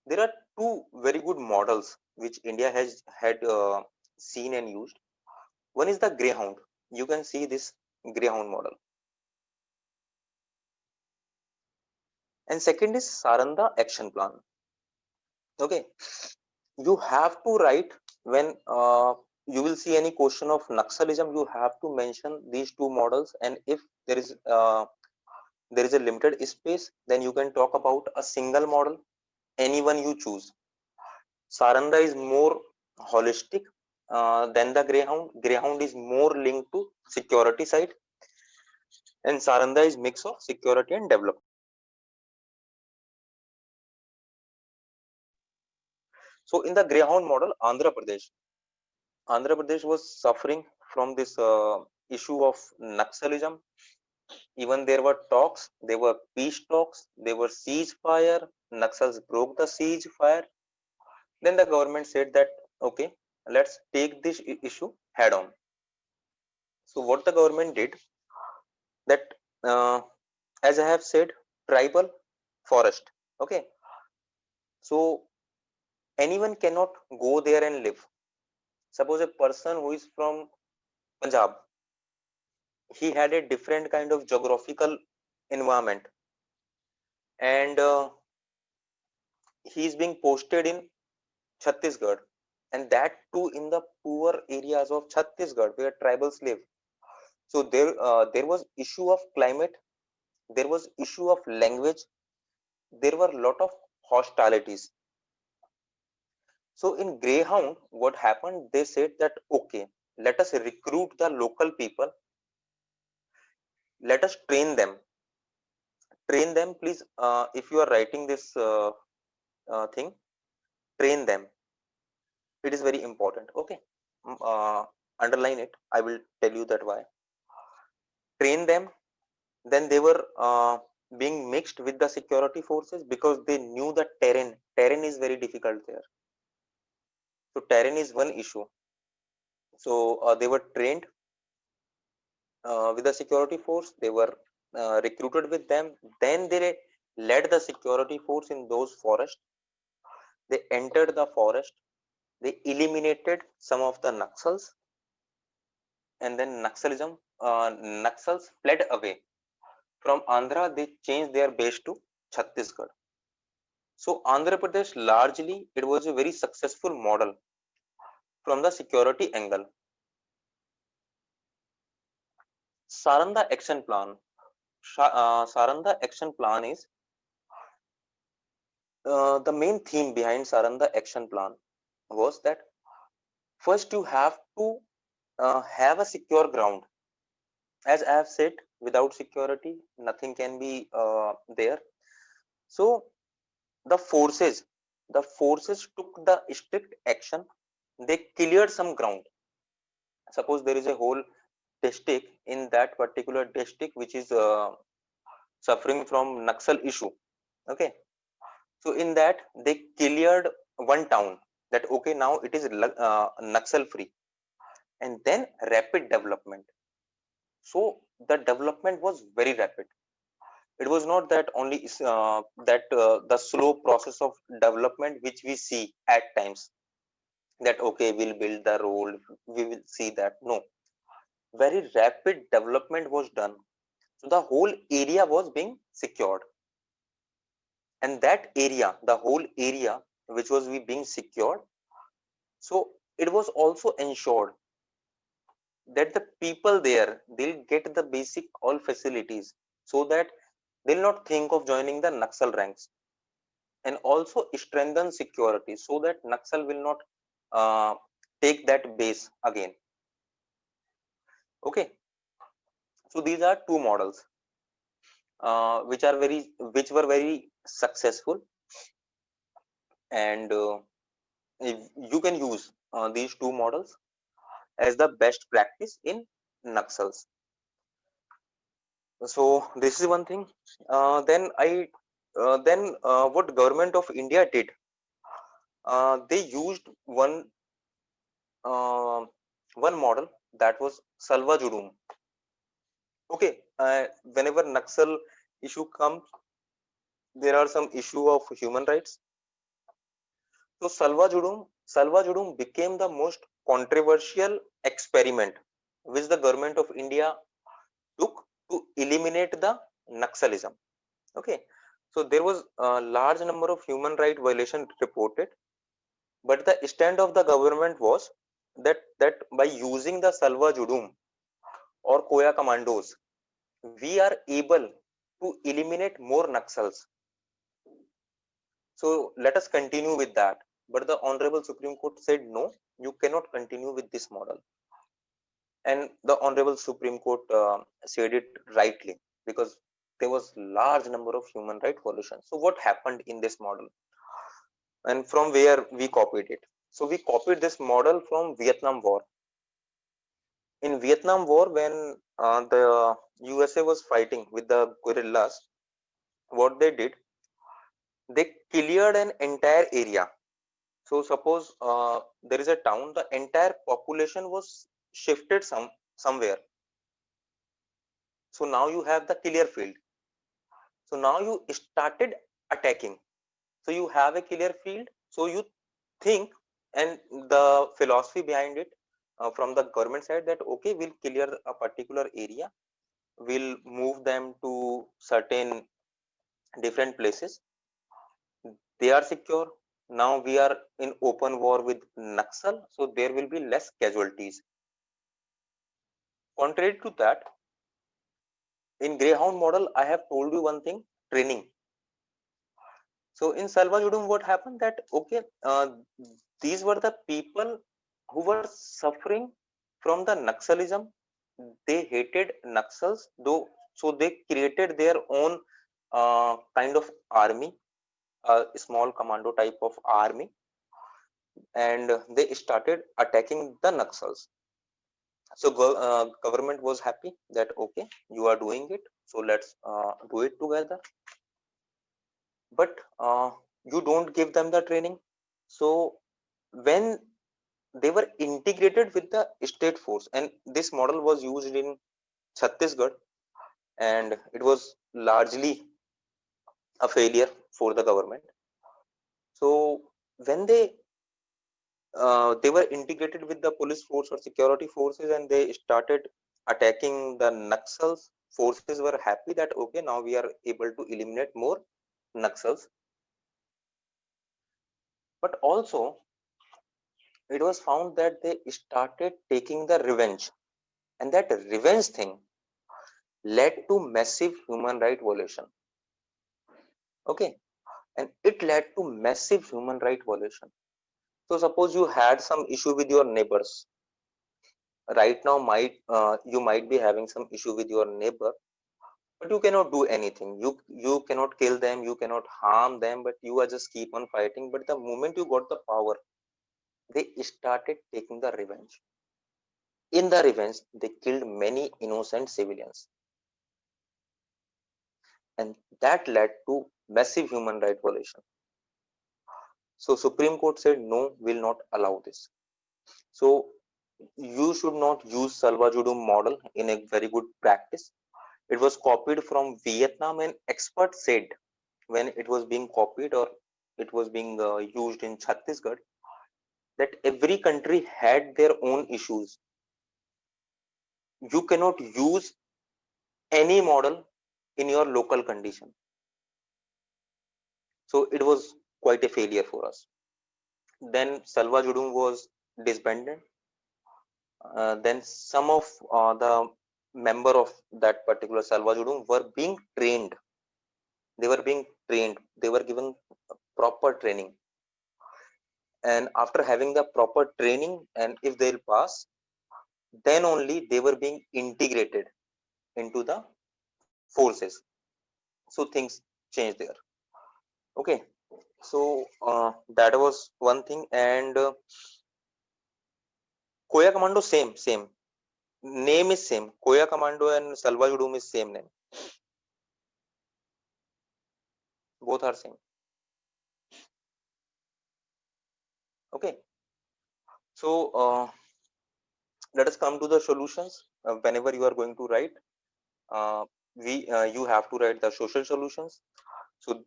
There are two very good models which India has had seen and used. One is the Greyhound. You can see this Greyhound model, and second is Saranda Action Plan. Okay, you have to write when you will see any question of Naxalism. You have to mention these two models, and if there is a limited space, then you can talk about a single model, anyone you choose. Saranda is more holistic than the Greyhound. Greyhound is more linked to security side, and Saranda is mix of security and development. So in the Greyhound model, Andhra Pradesh was suffering from this issue of Naxalism. Even there were talks, there were peace talks, there were ceasefire. Naxals broke the ceasefire. Then the government said that okay, let's take this issue head on. So what the government did, that uh, as I have said, tribal forest. Okay, so anyone cannot go there and live. Suppose a person who is from Punjab, he had a different kind of geographical environment, and he is being posted in Chhattisgarh, and that too in the poor areas of Chhattisgarh where tribals live. So there was issue of climate, there was issue of language, there were a lot of hostilities. So in Greyhound, what happened? They said that okay, let us recruit the local people, let us train them. Train them, please. If you are writing this thing, train them. It is very important. Okay, underline it. I will tell you that why. Train them. Then they were being mixed with the security forces because they knew the terrain. Terrain is very difficult there. So terrain is one issue. So they were trained with the security force. They were recruited with them. Then they led the security force in those forests. They entered the forest. They eliminated some of the Naxals, and then Naxals fled away from Andhra. They changed their base to Chhattisgarh. So Andhra Pradesh largely it was a very successful model from the security angle. Saranda Action Plan. Saranda Action Plan is the main theme behind Saranda Action Plan was that first you have to have a secure ground. As I have said, without security, nothing can be there. So the forces took the strict action. They cleared some ground. Suppose there is a whole district, in that particular district which is suffering from Naxal issue. Okay, so in that they cleared one town, that okay, now it is Naxal free, and then rapid development. So the development was very rapid. It was not that only that the slow process of development which we see at times, that okay, we'll build the road, we will see that. No, very rapid development was done. So the whole area was being secured, and that area, the whole area which was being secured, so it was also ensured that the people there, they'll get the basic all facilities, so that they'll not think of joining the Naxal ranks, and also strengthen security so that Naxal will not uh, take that base again. Okay, so these are two models which were very successful, and you can use these two models as the best practice in Naxals. So this is one thing. What government of India did, they used uh, one model, that was Salva Judum. Okay, whenever Naxal issue comes, there are some issue of human rights. So Salva Judum became the most controversial experiment which the government of India took to eliminate the Naxalism. Okay, so there was a large number of human right violations reported, but the stand of the government was that by using the Salva Judum or Koya commandos, we are able to eliminate more Naxals. So let us continue with that. But the Honorable Supreme Court said no, you cannot continue with this model. And the Honorable Supreme Court said it rightly, because there was large number of human right violations. So what happened in this model, and from where we copied it? So we copied this model from Vietnam War. In Vietnam War, when the USA was fighting with the guerrillas, what they did, they cleared an entire area. So suppose there is a town, the entire population was shifted somewhere. So now you have the clear field. So now you started attacking. So you have a clear field. So you think, and the philosophy behind it from the government side, that okay, we'll clear a particular area, we'll move them to certain different places. They are secure. Now we are in open war with Naxal, so there will be less casualties. Contrary to that, in Greyhound model, I have told you one thing: training. So in Salva Judum, what happened, that okay, these were the people who were suffering from the Naxalism. They hated Naxals, though, so they created their own kind of army, a small commando type of army, and they started attacking the Naxals. So government was happy that okay, you are doing it, so let's do it together. But you don't give them the training. So when they were integrated with the state force, and this model was used in Chhattisgarh, and it was largely a failure for the government. So when they were integrated with the police force or security forces, and they started attacking the Naxals, forces were happy that okay, now we are able to eliminate more Naxals. But also it was found that they started taking the revenge, and that revenge thing led to massive human right violation. Okay, and it led to massive human right violation. So suppose you had some issue with your neighbors. Right now, you might be having some issue with your neighbor, but you cannot do anything. You cannot kill them, you cannot harm them, but you are just keep on fighting. But the moment you got the power, they started taking the revenge. In the revenge, they killed many innocent civilians, and that led to massive human right violation. So Supreme Court said no, will not allow this. So you should not use Salva Judum model in a very good practice. It was copied from Vietnam, and experts said when it was being copied or it was being used in Chhattisgarh, that every country had their own issues. You cannot use any model in your local condition. So it was quite a failure for us. Then Salva Judum was disbanded. Then some of the member of that particular Salva Judum were being trained. They were being trained. They were given proper training. And after having the proper training, and if they'll pass, then only they were being integrated into the forces. So things changed there. Okay. So that was one thing. And Koya Commando, same. Name is same. Koya Commando and Salva Judum is same name. Both are same. Okay. So let us come to the solutions. Whenever you are going to write, you have to write the social solutions. So